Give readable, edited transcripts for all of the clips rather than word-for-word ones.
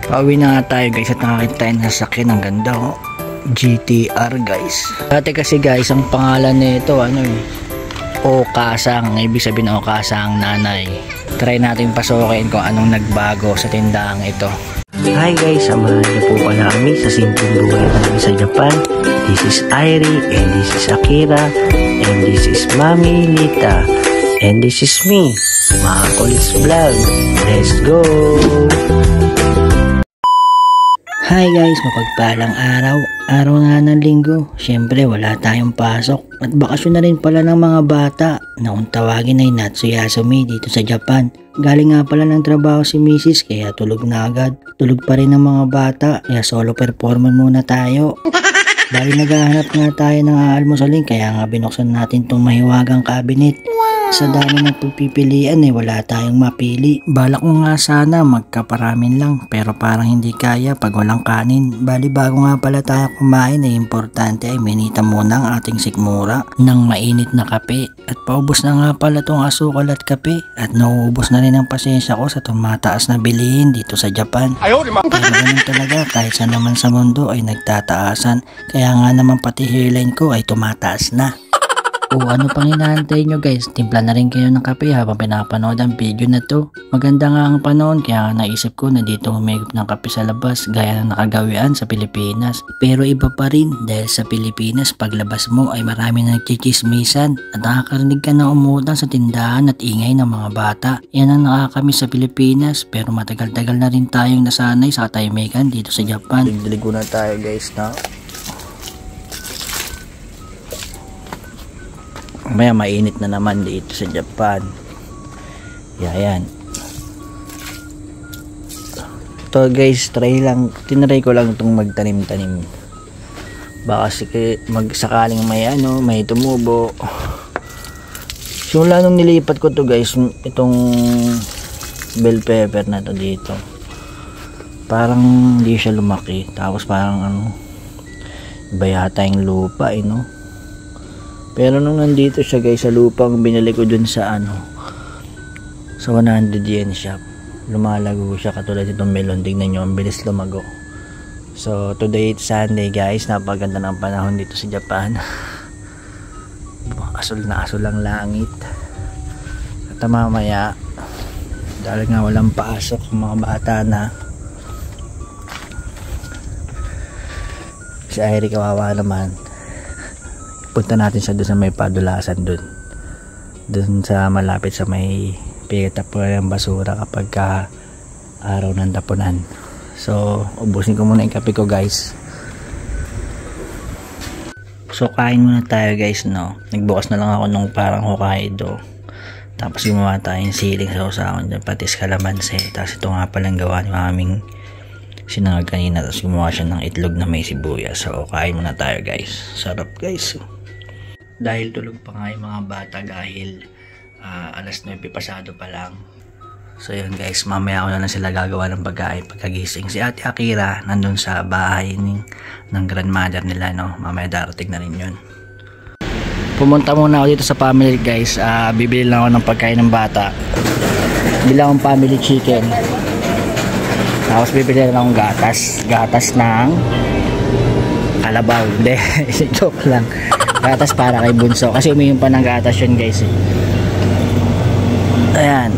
Pauwi na nga tayo guys at nakakita tayo ng sasakyan. Ang ganda oh. GTR guys. Dati kasi guys ang pangalan nito Okasang. Ibig sabihin Okasang nanay. Try natin pasukin kung anong nagbago sa tindahang ito. Hi guys, samahan niyo po pala kami sa simpleng buhay namin sa Japan. This is Airi and this is Akira and this is Mami Lita and this is me, Makulis Vlog. Let's go! Hi guys, mapagpalang araw nga ng linggo. Syempre wala tayong pasok at bakasyon na rin pala ng mga bata na kung tawagin ay Natsuyasumi dito sa Japan. Galing nga pala ng trabaho si Mrs. kaya tulog na agad. Tulog pa rin ng mga bata kaya solo performance muna tayo. Bali naghahanap nga tayo ng aalmusalin kaya nga binuksan natin tong mahiwagang cabinet. Sa dami ng pagpipilian wala tayong mapili. Balak ko nga sana magkaparamin lang pero parang hindi kaya pag walang kanin. Bali bago nga pala tayo kumain importante ay minita muna ang ating sikmura ng mainit na kape. At paubos na nga pala tong asukal at kape at nauubos na rin ang pasensya ko sa tumataas na bilihin dito sa Japan. Pero ganun talaga kahit saan naman sa mundo ay nagtataasan. Kaya nga naman pati hairline ko ay tumataas na. O ano pang hinahantay nyo guys, timpla na rin kayo ng kape habang pinapanood ang video na to. Maganda nga ang panahon kaya naisip ko na dito humigop ng kape sa labas gaya ng nakagawian sa Pilipinas. Pero iba pa rin dahil sa Pilipinas paglabas mo ay marami na nagchichismisan at nakakarinig ka na umutang sa tindahan at ingay ng mga bata. Yan ang nakakamiss sa Pilipinas pero matagal-tagal na rin tayong nasanay sa katahimikan dito sa Japan. Ligo na tayo guys na. Maya mainit na naman dito sa Japan. Yan. Ito guys, tinry ko lang itong magtanim-tanim. Baka sakaling may tumubo. Simula nung nilipat ko to guys, itong bell pepper na to dito. Parang hindi siya lumaki. Tapos parang iba yata yung lupa Pero nung nandito siya guys sa lupang binili ko dun sa sa 100 yen shop, lumalago siya katulad itong melon. Tignan nyo, ang bilis lumago. So today it's Sunday guys, napaganda ng panahon dito sa Japan. Asul na asul ang langit. At mamaya dahil nga walang pasok ang mga bata na, si Airi kawawa naman, punta natin siya doon sa may padulasan doon sa malapit sa may pigatapunan ng basura kapag araw ng tapunan. So ubusin ko muna yung kape ko guys. So kain muna tayo guys nagbukas na lang ako nung parang Hokkaido, tapos gumawa tayong siling sa usawan dyan, patis kalamansi. Tapos ito nga palang gawa ni maming sinangag kanina, tapos gumawa siya ng itlog na may sibuyas. So kain muna tayo guys, sarap guys. Dahil tulog pa nga yung mga bata dahil alas 9 pasado pa lang. So yun guys, mamaya ko na lang sila gagawa ng pagkain pagkagising. Si Ate Akira nandun sa bahay ng grandmother nila mamaya darating na rin yun. Pumunta muna ako dito sa family guys. Bibili lang ako ng pagkain ng bata. Bili akong family chicken. Tapos bibili lang akong gatas ng kalabaw. Hindi, joke lang. Gatas para kay Bunso kasi umiinom pa ng gatas yun guys Ayan,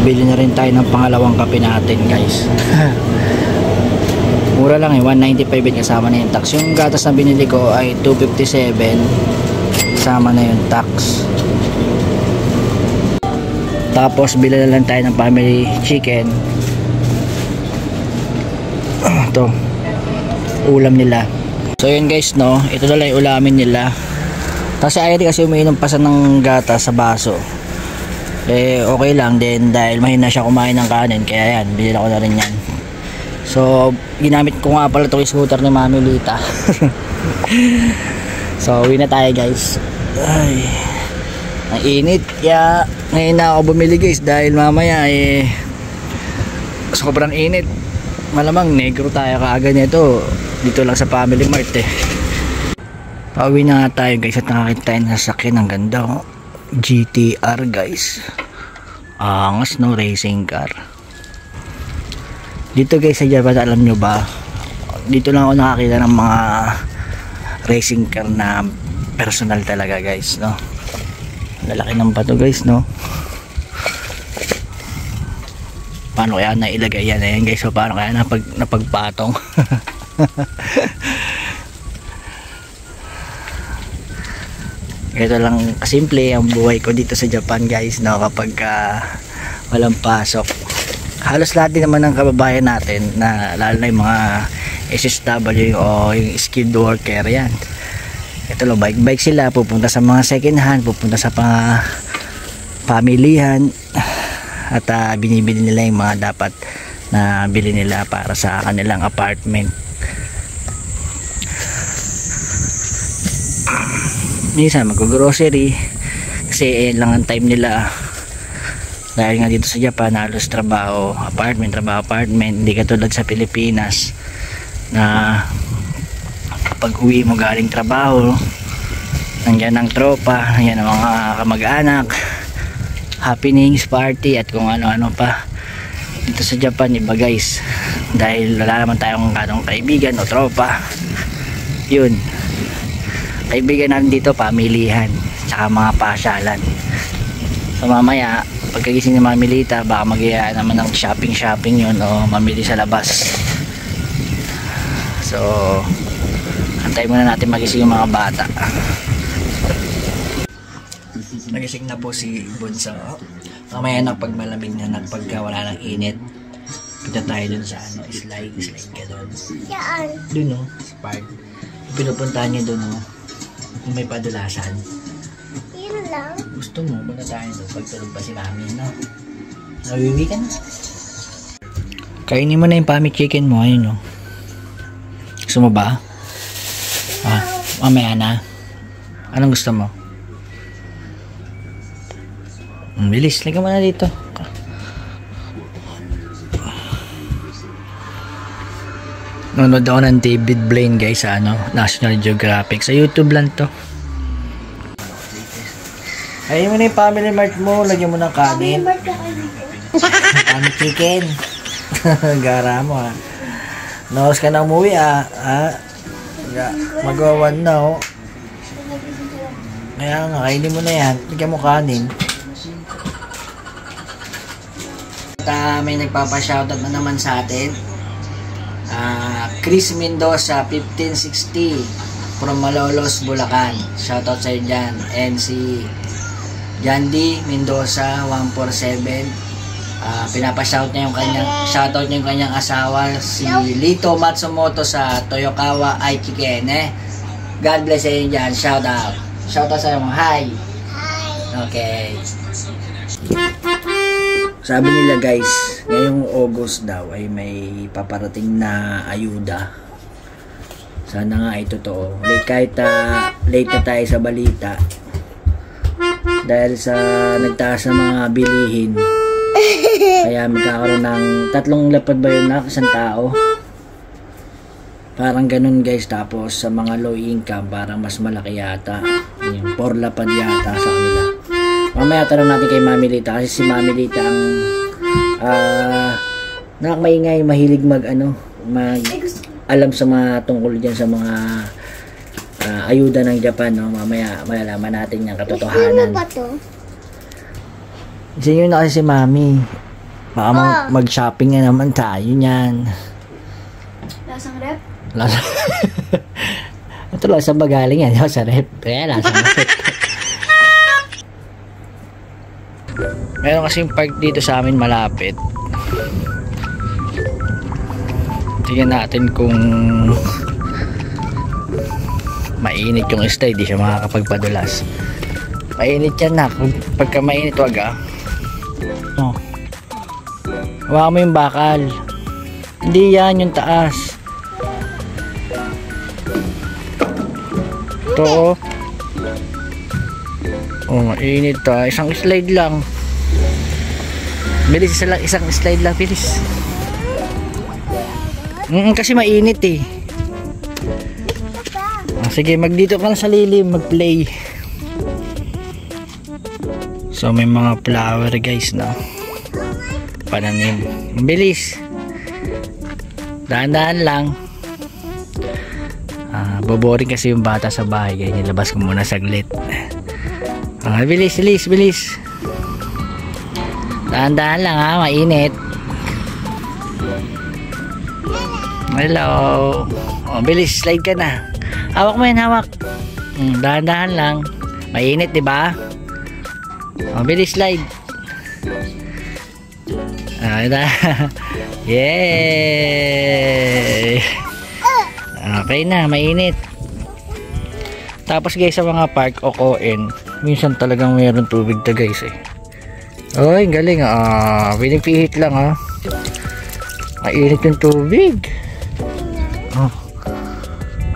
bili na rin tayo ng pangalawang kape natin guys. Mura lang 195 kasama na yung tax. Yung gatas na binili ko ay 257 kasama na yung tax. Tapos bili na lang tayo ng family chicken. Ito ulam nila. So yun guys ito na lang yung ulamin nila. Kasi ayaw kasi umiinom pa sa ng gata sa baso. Okay lang din dahil mahina siya kumain ng kanin. Kaya yan, binila ko na rin yan. So ginamit ko nga pala itong scooter ni Mami Lita. So uwi na tayo guys. Ay, ang init. Kaya ngayon na ako bumili guys dahil mamaya sobrang init. Malamang negro tayo kaagad nito dito lang sa Family Mart Pauwi na nga tayo guys at nakakita tayo ng sasakyan. Ang ganda GTR guys. Angas racing car. Dito guys sa Japan, alam nyo ba, dito lang ako nakakita ng mga racing car na personal talaga guys, no? Lalaki ng bato guys, no? Paano kaya nailagay yan? Ayan guys, so paano kaya napagpatong? Ito lang kasimple ang buhay ko dito sa Japan guys, no? Kapag walang pasok. Halos lahat din naman ng kababayan natin, na lalo na yung mga SSW o yung skilled worker, yan. Ito lang, bike sila, pupunta sa mga second hand, pupunta sa pamilihan, at binibili nila yung mga dapat na bili nila para sa kanilang apartment. Minsan mag-grocery kasi lang ang time nila, dahil nga dito sa Japan halos trabaho apartment, hindi katulad sa Pilipinas na kapag uwi mo galing trabaho, nandiyan ang tropa, nandiyan ang mga kamag-anak, happenings, party at kung ano-ano pa. Dito sa Japan iba guys, dahil wala naman tayong ganong kaibigan o tropa. Yun, kaibigan natin dito pamilihan tsaka mga pasyalan. So mamaya pagkagising ni Mami Lita, baka mag-iaya naman ng shopping yun o mamili sa labas. So antay muna natin magising yung mga bata. Nagising na po si Bunso. Mamaya na pag malamig na, pagka wala ng init, punta tayo dun sa slide ka dun. Saan? Dun sa park. Pinupuntahan niyo dun kung may padulasan. Yun lang. Gusto mo, punta tayo dun pagtulog pa si Mami, no? Nawiwi ka na. Kainin mo na yung pami chicken mo, ayun, no? Gusto mo ba? Mamaya na. Anong gusto mo? Bilis, lagyan mo na dito. Nanonood ako ng David Blaine guys sa National Geographic. Sa YouTube lang to. Ayun mo na yung Family Mart mo. Lagyan mo ng kanin. Family chicken. Gara mo Naos ka na umuwi Magawan na Kaya nga, kainin mo na yan. Lagyan mo kanin. At may nagpapa-shoutout na naman sa atin. Chris Mendoza 1560 from Malolos, Bulacan. Shoutout sa iyo dyan. And si Jandy Mendoza 147. Pinapa-shout niya yung shoutout niya yung kanyang asawa si Lito Matsumoto sa Toyokawa Aichiken. God bless sa iyo dyan. Shoutout. Shoutout sa iyo. Hi. Okay. Sabi nila guys, ngayong August daw ay may paparating na ayuda. Sana nga ay totoo. Kahit late na tayo sa balita dahil sa nagtaas ng mga bilihin. Kaya magkakaroon ng 3 lapad ba yun na isang tao? Parang ganun guys. Tapos sa mga low income parang mas malaki yata. Yung 4 lapad yata sa kanila. Mamaya tanong natin kay Mami Lita kasi si Mami Lita ang nakamaingay, mahilig alam sa mga tungkol dyan sa mga ayuda ng Japan, no? Mamaya malalaman natin yung katotohanan. Ano ba to? Isa yun na kasi si Mami. Baka mag-shopping na naman tayo niyan. Lasang rep? Ito lang sa bagaling yan, sa rep. Kaya lasang rep. Meron kasing park dito sa amin malapit. Tingnan natin kung mainit yung slide, di siya makakapagpadulas. Mainit yan na. Pagka mainit wag hawakan mo yung bakal. Hindi yan, yung taas. Ito mainit isang slide lang. Bilis, isang slide lang, bilis. Kasi mainit sige, magdito ka na sa lilim, mag-play. So may mga flower guys, no? Pananim. Bilis. Dahan-dahan lang. Boboring kasi yung bata sa bahay, kaya nilabas ko muna saglit. Bilis. Dahan-dahan lang ha, mainit. Hello. Bilis, slide ka na. Hawak mo yan, hawak. Dahan-dahan lang. Mainit, di ba? Bilis, slide. Yay! Okay na, mainit. Tapos guys, sa mga park o koen, minsan talagang mayroon tubig to guys eh. Ay, galing pinipihit lang mainit yung tubig.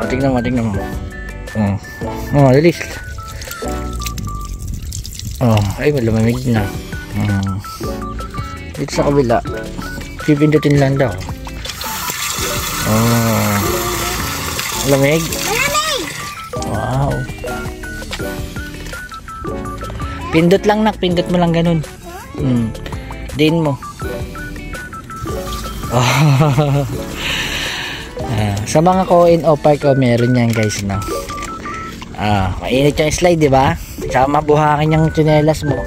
Tingnan mo. Lilis. Ay, malamamig na. Dito sa kabila, pipindutin lang daw. Lamig. Wow. Pindot lang nak, pindot mo lang ganun. Din mo. Sa mga koin o park meron yan guys, no. Mainit yung slide, di ba? Saka mabuhangin yung tsinelas mo.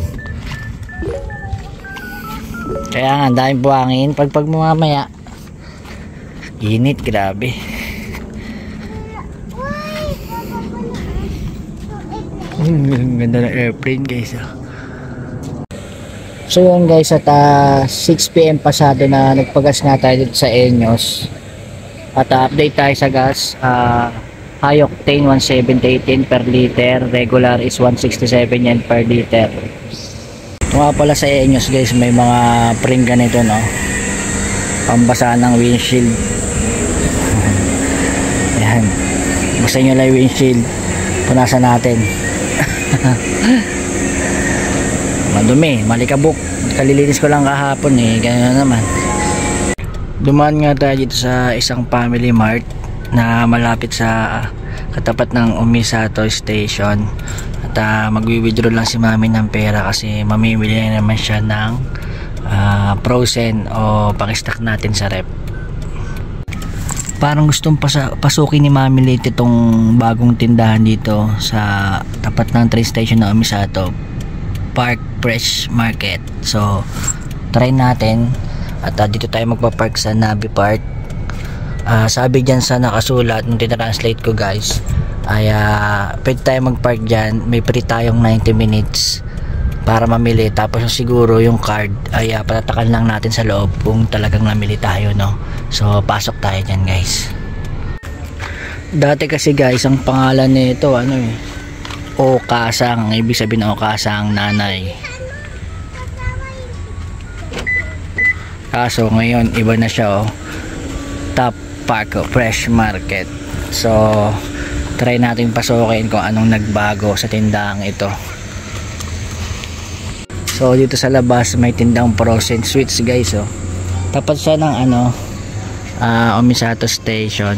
Kaya nga, daming buhangin. Pag mamaya, init, grabe. Ganda ng airplane guys. So yun guys, at 6 PM pasado na nagpagas nga tayo dito sa Enyos. At update tayo sa gas. High octane 170-18 per liter, regular is 167 yan per liter. Ito nga pala sa Enyos guys, may mga pring ganito, no, pambasa ng windshield. Yan, basta nyo lang yung windshield, punasan natin. Madumi, malikabok. Kalilinis ko lang kahapon eh, ganyan naman. Dumaan nga tayo dito sa isang family mart na malapit sa katapat ng Umisato station. At magwi-withdraw lang si mami ng pera kasi mamimili na naman siya ng frozen o pakistock natin sa rep. Parang gustong pasukin ni mami late itong bagong tindahan dito sa tapat ng train station ng Umisato, Park Fresh Market. So try natin. At dito tayo magpa-park sa Nabi Park. Sabi dyan sa nakasulat nung tinranslate ko guys, ay pwede tayo mag-park dyan. May free tayong 90 minutes para mamili. Tapos siguro yung card ay patatakan lang natin sa loob kung talagang namili tayo, no. So pasok tayo dyan guys. Dati kasi guys, ang pangalan nito Okasang. Ibig sabihin ng Okasang nanay. Kaso ngayon iba na siya, Top Park Fresh Market. So try natin pasukin kung anong nagbago sa tindahang ito. So dito sa labas may tindang frozen sweets guys, tapat siya ng Umisato station.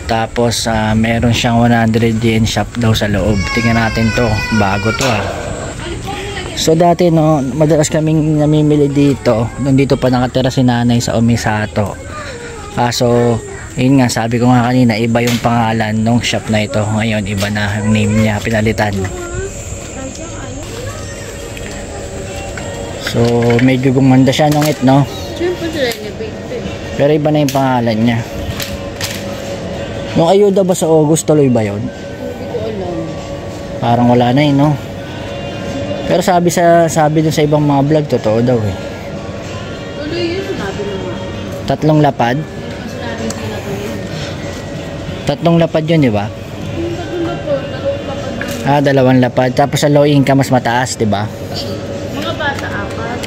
Tapos meron siyang 100 yen shop daw sa loob. Tingnan natin to, bago to So dati madalas kaming namimili dito. Nandito pa nakatira si nanay sa Umisato. Kaso yun nga, sabi ko nga kanina, iba yung pangalan ng shop na ito. Ngayon iba na yung name niya, pinalitan. So medyo gumanda siya nung pero iba na yung pangalan niya. Yung ayuda ba sa August, tuloy ba yun? Hindi ko alam. Parang wala na no. Pero sabi dun sa ibang mga vlog, totoo daw Tuloy yun, sinabi naman. 3 lapad? Sinabi nila ko yun. 3 lapad yun, di ba? Dalawang lapad. 2 lapad. Tapos sa low income mas mataas, di ba? Mga bata,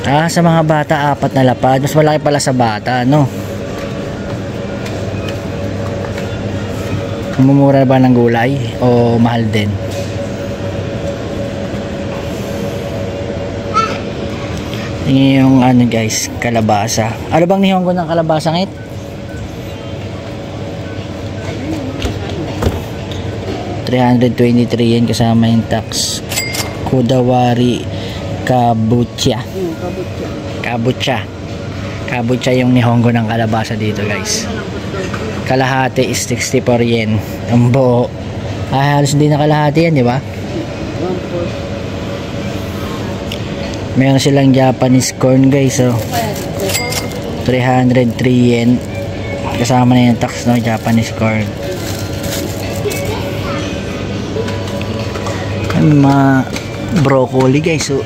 4. Sa mga bata 4 na lapad. Mas malaki pala sa bata, no? Mumura ba ng gulay o mahal din? Yung guys, kalabasa. Ano bang nihon ko ng kalabasa ngit? ₱323 yan kasama yung tax. Kudawari kabucha. Kabucha. Kabucha yung nihongo ng kalabasa dito guys. Kalahati is 64 yen. Ang buo. Halos hindi na kalahati yan, di ba? 1/4. Meron silang Japanese corn guys. So, 303 yen. Kasama na yung tax, no? Japanese corn. Mga broccoli guys. So,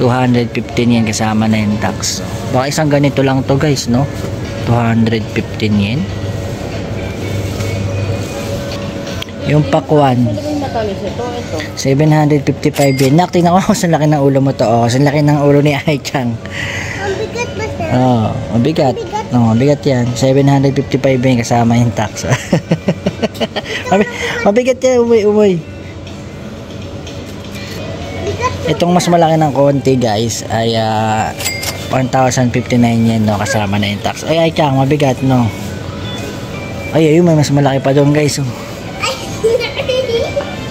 215 yen kasama na yung tax. Baka isang ganito lang to guys, no? 215 yen. Yung pakwan, Ano yung matamis ito? 755 yen. Nak, tingnan ko sa laki ng ulo mo to. Oh, sa laki ng ulo ni Ai-chan. Ang bigat ba sir? Oh, mabigat. No, mabigat yan. 755 yen kasama yung tax. Mabigat yan, umoy. Itong mas malaki ng konti guys ay 1,059 yen, no, kasama na yung tax. Ay, Ai-chan, mabigat, no. Ay, ayun, may mas malaki pa doon guys.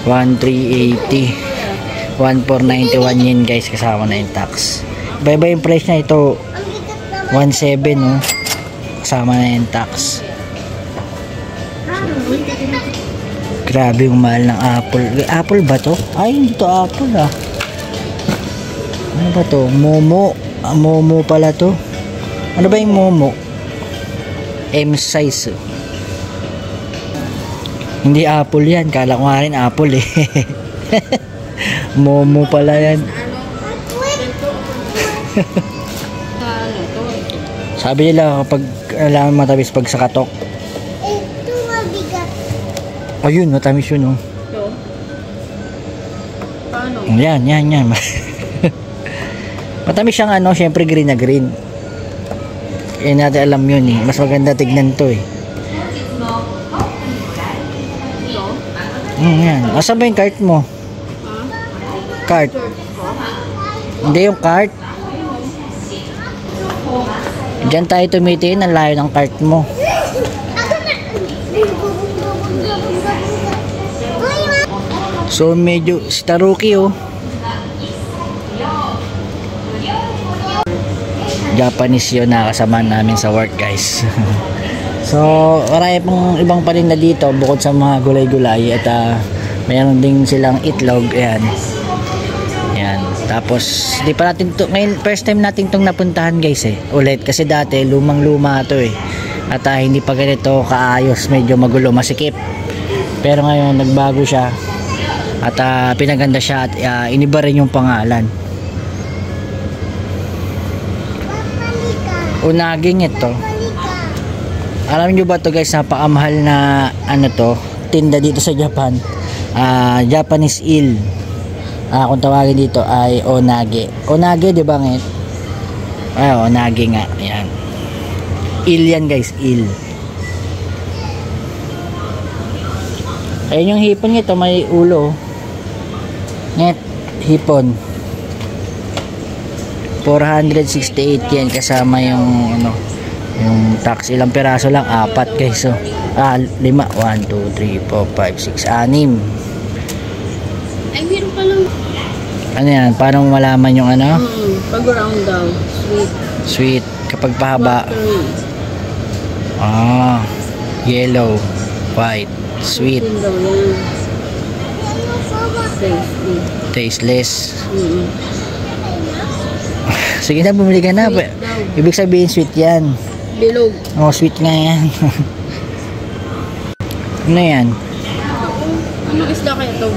1,380. 1,491 yen guys kasama na yung tax. Iba-iba yung price na ito. Ang bigat naman. 1,700, no, kasama na yung tax. Grabe yung mahal ng apple. Apple ba to? Ay, hindi to apple ah. Ano ba to? Momo. Momo pala to. Ano ba yung momo? M size. Hindi apple yan. Kala ko nga rin apple eh. Momo pala yan. Sabi nila kapag alam matamis pag sa katok. Ito mabigat. Ayun, matamis yun, oh. Ito? Paano? Yan. Matamis siyang ano, syempre green na green. Eh natin alam yun eh. Mas maganda tignan to eh. Yan. Asa ba yung cart mo? Cart. Hindi yung cart. Diyan tayo tumitiin. Ang layo ng cart mo. So medyo si Taruki oh. Japanese yun na kasama namin sa work guys. So marami pong ibang paninda dito bukod sa mga gulay-gulay at mayroon din silang itlog. Ayan. Ayan. Tapos di pa natin to, ngayon first time natin tong napuntahan guys eh. Ulit kasi dati lumang-luma to eh. At hindi pa ganito kaayos, medyo magulo, masikip. Pero ngayon nagbago siya. At pinaganda siya at iniba rin yung pangalan. Unaging ito. Alam nyo ba to guys, napakamahal na ano to, tinda dito sa Japan. Japanese eel. Kung tawagin dito ay onage. Onage, di ba ngayon? Ay, onage nga. Ayan. Eel yan guys, eel. Ayun yung hipon nito, may ulo. Net, hipon. 468 yen kasama yung ano, yung tax. Ilang piraso lang? 4 guys. So, 5. 1, 2, 3, 4, 5, 6, 6. Ay, meron pa lang. Ano yan? Paano malaman yung ano? Pag round down. Sweet. Sweet. Kapag pahaba. Yellow. White. Sweet. Sweet daw yan. Tasteless. Mm-hmm. Sige na, bumili ka na. Sweet daw. Ibig sabihin sweet yan. Bilog. Oh, sweet nga yan. Ano yan? Anong isda kaya ito?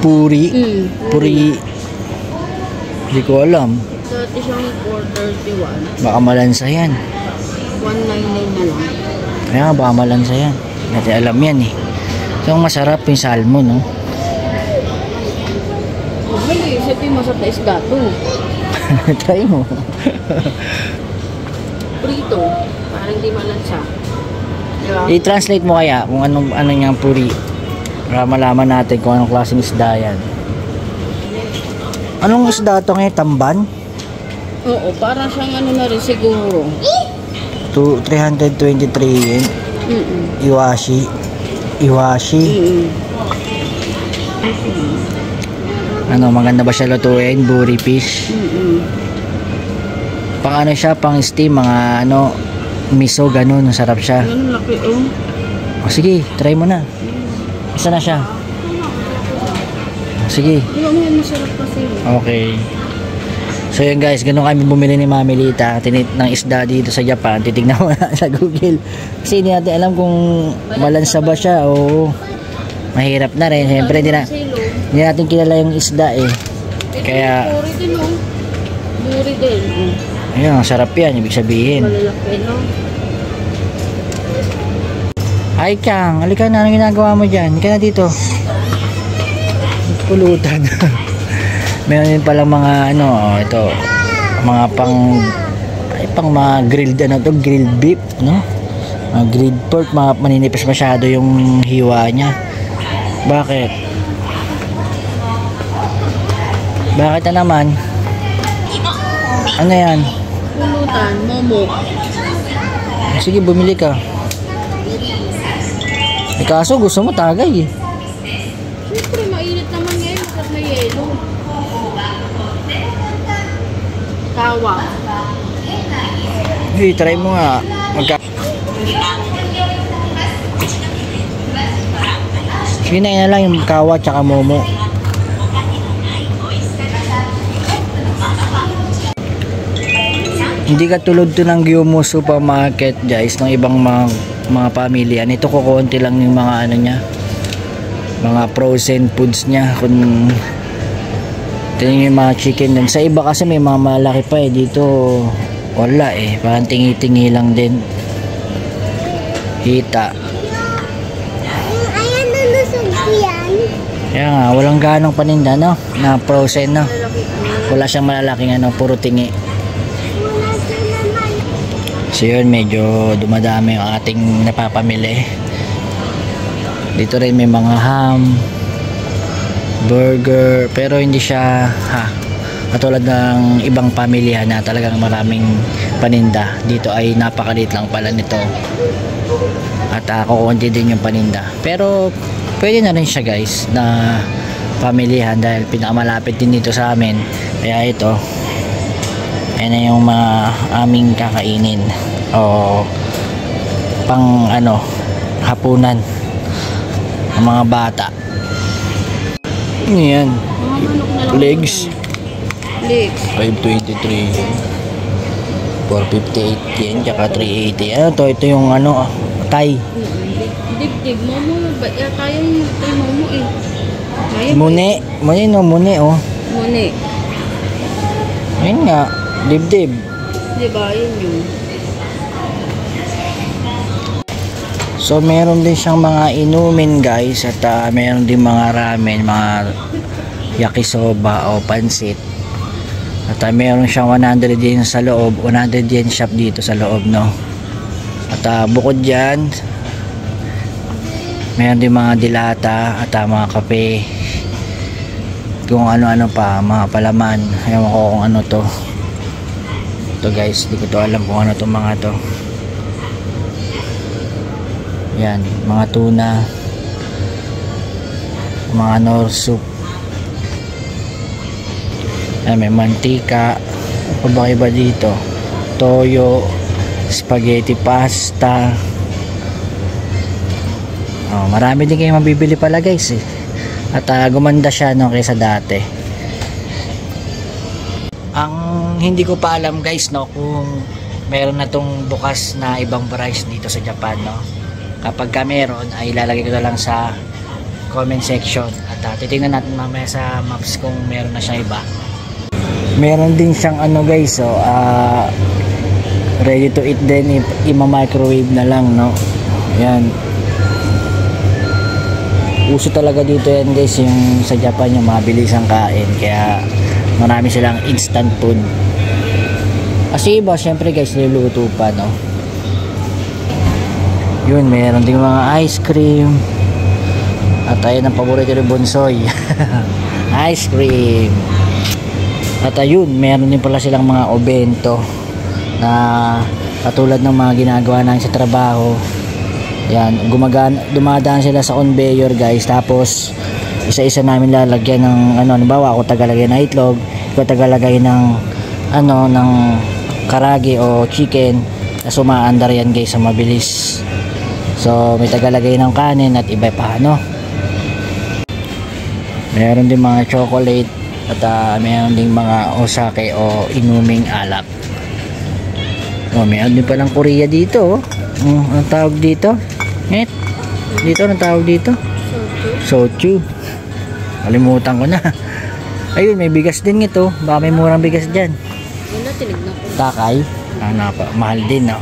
Puri. Puri. Hindi ko alam. Dati siyang 431. Baka malansa yan. 199 na lang. Kaya nga, baka malansa yan. Natin alam yan eh. So, masarap yung salmon, no? May isipin mo sa isda to. Try mo. Prito. Parang di malansa. Diba? I-translate mo kaya kung anong niyang puri. Para malaman natin kung anong klaseng isda yan. Anong isda ito ngayon? Tamban? Oo, parang siyang ano na rin siguro. 323 yen. Iwashi. Ano, maganda ba siya lutuin? Buri fish. Pang ano siya, pang steam, mga ano, miso, ganun, sarap siya. Ano, laki oh. O sige, try mo na. Isa na siya. Sige. Di ba may masarap kasi. Okay. So yun guys, ganun kami bumili ni Mami Lita ng isda dito sa Japan. Titignan mo na sa Google. Kasi hindi natin alam kung malansa ba siya o mahirap na rin. Siyempre hindi natin kilala yung isda eh. Kaya Buri din oh. Buri din. ayun, sarap yan, ibig sabihin. Malalaki no. Ay Kang, halika na, anong ginagawa mo dyan? Halika na dito. Pulutan. Meron din palang mga ano, ito, mga pang mga grilled ano to, grilled beef, no? Mga grilled pork, mga maninipis masyado yung hiwa niya. Bakit? Bakit na naman? Ano yan? Pulutan, momo. Sige, bumili ka. Eh, kaso gusto mo tagay eh. Siyempre, mainit naman ngayon. Masarap na yelo. Tawa. Hey, try mo nga. Sige na lang yung kawa tsaka momo. Hindi katulad to ng Gyomo Supermarket guys, ng ibang mga pamilya. Ito kukunti lang yung mga ano niya, mga frozen foods niya. Kung tingin yung mga chicken din. Sa iba kasi may mga malaki pa eh. Dito wala eh. Parang tingi-tingi lang din. Hita. Ayan na lusog yan. Kaya nga, walang ganong paninda no? Na frozen no? Wala siyang malalaking ano, puro tingi. So yun, medyo dumadami yung ating napapamili. Dito rin may mga ham, burger, pero hindi siya katulad ng ibang pamilya na talagang maraming paninda. Dito ay napakaliit lang pala nito. At kukunti din yung paninda. Pero pwede na rin siya guys na pamilihan dahil pinakamalapit din dito sa amin. Kaya ito, yan na yung mga aming kakainin o pang ano, hapunan ng mga bata. Yan, legs Legs. 523, 458 yan, tsaka 380. Ano to? Ito yung ano, Thai. Dibdib. Momo. Kaya yung momo eh. Kaya Muni no, muni oh. Muni. Yun nga, dibdib. Diba? Yun yun. So meron din siyang mga inumin guys, at meron din mga ramen, mga yakisoba o pansit. At meron siyang 100 yen sa loob, 100 yen shop dito sa loob no. At bukod dyan, meron din mga dilata at mga kape, kung ano-ano pa, mga palaman. Ewan ko kung ano to. Ito guys, di ko to alam kung ano to mga to. Yan, mga tuna, mga nor soup. Ay, may mantika. Ano ba iba dito? Toyo, spaghetti pasta. Oh, marami din kayo mabibili pala guys eh. At gumanda siya no kaysa dati. Ang hindi ko pa alam guys no kung meron na tong bukas na ibang price dito sa Japan no. Kapag ka meron ay ilalagay ko na lang sa comment section at titingnan natin mamaya sa maps kung meron na siya iba. Meron din siyang ano guys, so ready to eat din, ima-microwave na lang no. Yan. Uso talaga dito yan guys, yung sa Japan yung mabilis ang kain, kaya marami silang instant food. Kasi iba syempre guys niluluto pa no. Yun, meron ding mga ice cream. At ayun ang paborito ni Bonsoy. Ice cream. At ayun, meron din pala silang mga obento na katulad ng mga ginagawa namin sa trabaho. Yan, dumadaan sila sa conveyor guys. Tapos isa-isa namin lalagyan ng ano, halimbawa ako tagalagay ng itlog, ikaw tagalagay ng ano, ng karagi o chicken, na sumaandar yan guys sa mabilis. So may tagalagay ng kanin at iba pa ano. Meron din mga chocolate at meron din mga osake o inuming alak. Meron din palang Korea dito. Anong tawag dito? Dito anong tawag dito? Soju. Kalimutan ko na. Ayun, may bigas din ito. Baka may murang bigas dyan. Wala, tinignan ko. Takay. Mahal din, no?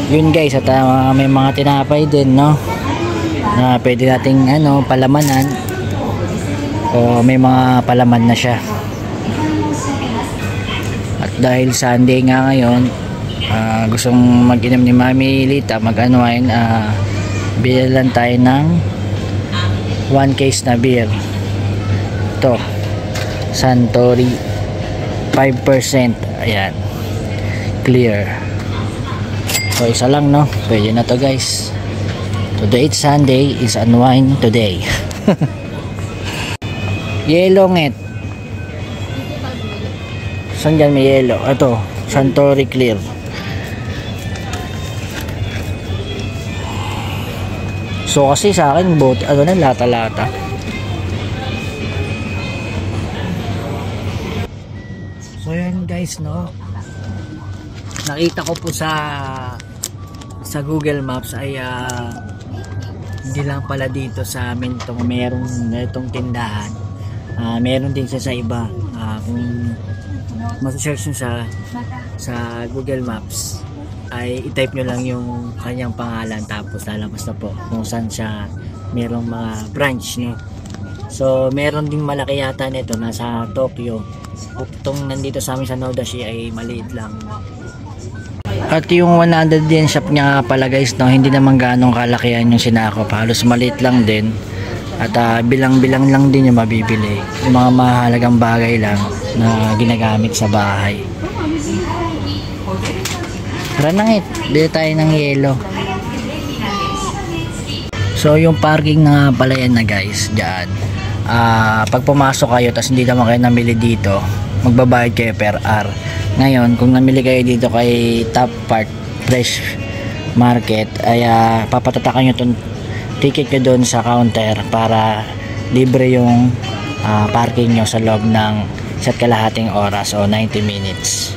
Yun guys, at may mga tinapay din, no? Na pwede nating ano, palamanan. O may mga palaman na siya. At dahil Sunday nga ngayon, gustong mag-inom ni Mami Lita, mag-unwind, bilan tayo ng 1 case na beer. Ito, Suntory 5%. Ayan, clear. So isa lang, no? Pwede na to guys. Today it's Sunday, is unwind today. Yellow nget. Saan dyan may yellow? Ito, Suntory clear. So kasi sa akin ano na, lata-lata. So yan guys, no, nakita ko po sa Google Maps ay hindi lang pala dito sa amin itong merong tindahan. Meron din sa iba. Kung mas-search nyo sa Google Maps ay i-type nyo lang yung kanyang pangalan, tapos lalabas na po kung saan siya merong mga branch nyo. So meron ding malaki yata nito, nasa Tokyo. Itong nandito sa amin sa Nodashi ay maliit lang. At yung 100 yen shop niya pala guys, no, hindi naman ganong kalakihan yung sinakop, halos maliit lang din. At bilang-bilang lang din yung mabibili, yung mga mahalagang bagay lang na ginagamit sa bahay. Tara na ngit, bili tayo ng yelo. So yung parking na pala yan na guys, dyan. Pag pumasok kayo tapos hindi naman kayo namili dito, magbabayad kayo per hour. Ngayon kung namili kayo dito kay Top Part Fresh Market, ay papatatakan nyo itong ticket nyo doon sa counter para libre yung parking nyo sa loob ng 1.5 oras o 90 minutes.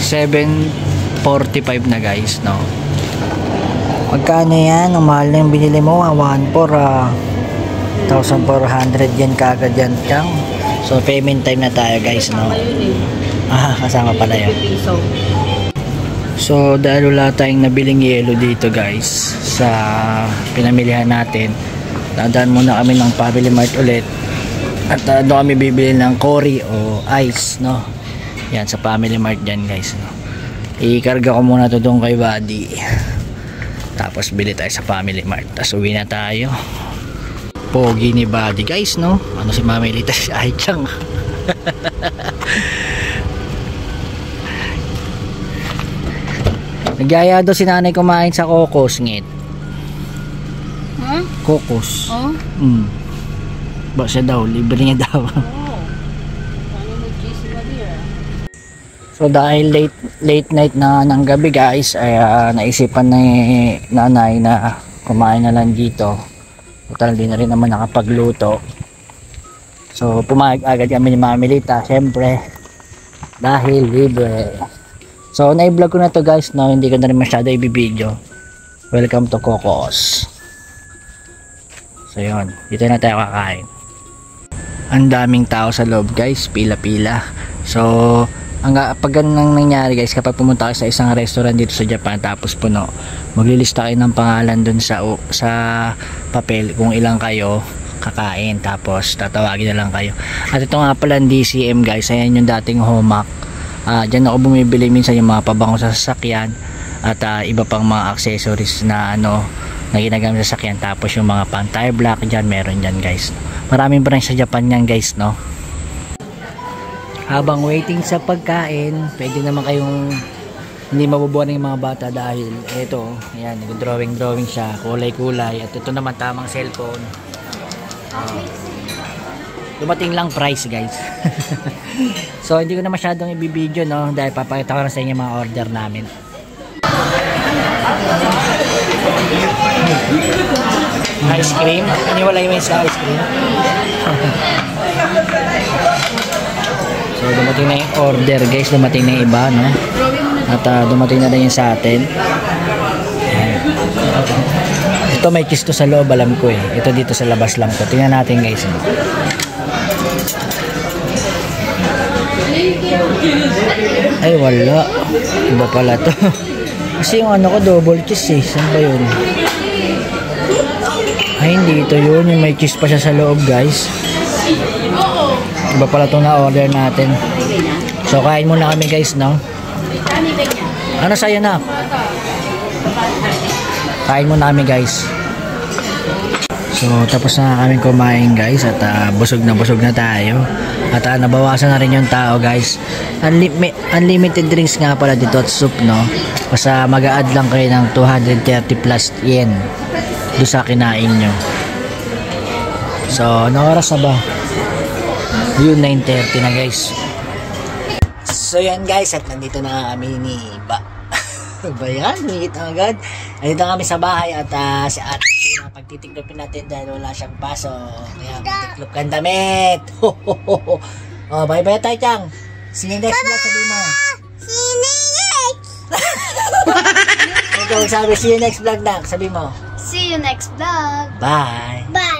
7.45 na guys, no? Magkano yan? Ang mahal na yung binili mo, 1.400 yan kagad yan. So payment time na tayo guys, no? Kasama pala yan. So dahil wala tayong nabiling yelo dito guys sa pinamilihan natin, dadaan muna kami ng Family Mart ulit at doon kami bibili ng Cory o ice, no? Yan sa Family Mart dyan guys, no? Ikarga ko muna to doon kay Buddy, tapos bili tayo sa Family Mart, tapos uwi na tayo. Pogi ni Buddy guys, no? Ano si Mami Lita, si Aichang. Nagyaya daw si nanay kumain sa Kokos, ngit. Kokos. Oh? Ba siya daw, libre niya daw. So dahil late night na ng gabi guys, ay naisipan ni nanay na kumain na lang dito. Total di na rin naman nakapagluto. So pumayag agad kami ni Mami Lita, syempre dahil libre. So na-vlog ko na to guys, no, hindi ko na rin masyado i-video. Welcome to Kokos. So yun, dito na tayo kakain. Ang daming tao sa loob guys, pila-pila. So pag ganun nangyari guys, kapag pumunta kayo sa isang restaurant dito sa Japan tapos puno, maglilista kayo ng pangalan dun sa papel kung ilang kayo kakain, tapos tatawagin na lang kayo. At ito nga pala ang DCM guys, ayan yung dating Homak. Dyan ako bumibili minsan yung mga pabango sa sasakyan at iba pang mga accessories na na ginagamit sa sasakyan. Tapos yung mga pang tire block dyan, meron dyan guys. Maraming branch sa Japan yan guys, no? Habang waiting sa pagkain, pwede naman kayong hindi mabubuhan ng mga bata dahil ito, ayan, nag-drawing siya, kulay-kulay, at ito naman tamang cellphone. Dumating lang price, guys. So hindi ko na masyadong ibibideo, no, dahil papakita ko na sa inyo mga order namin. Ice cream, iniwalay mo sa ice cream. So dumating na yung order, guys, dumating na yung iba, no, at dumating na rin yung sa atin. Ayan. Ito may kiss to sa loob, alam ko eh. Ito dito sa labas lang to. Tingnan natin, guys. Ay wala, iba pala to. Kasi yung ano ko double kiss eh. Saan ba yun? Ay hindi ito yun, yung may kiss pa siya sa loob, guys. Iba pala itong na-order natin. So kain muna kami, guys, no? Ano sa'yo na? Kain muna kami, guys. So tapos na kami kumain, guys, at busog na tayo. At nabawasan na rin yung tao, guys. Unlimited drinks nga pala dito at soup, no? Basta mag-a-add lang kayo ng 230 plus yen doon sa kinain nyo. So anong oras na ba? Yun, 9:30 na, guys. So yan, guys, at nandito na kami ni Ba. Ba yan? Humigit na agad. Nandito kami sa bahay at si ate pagtitiklopin natin dahil wala siyang paso. Kaya magtiklop kang damit. Oh, bye-bye tayo, Chang. See you next vlog, sabi mo. See you next! Ikaw sabi, see you next vlog na. Sabi mo. See you next vlog. Bye. Bye!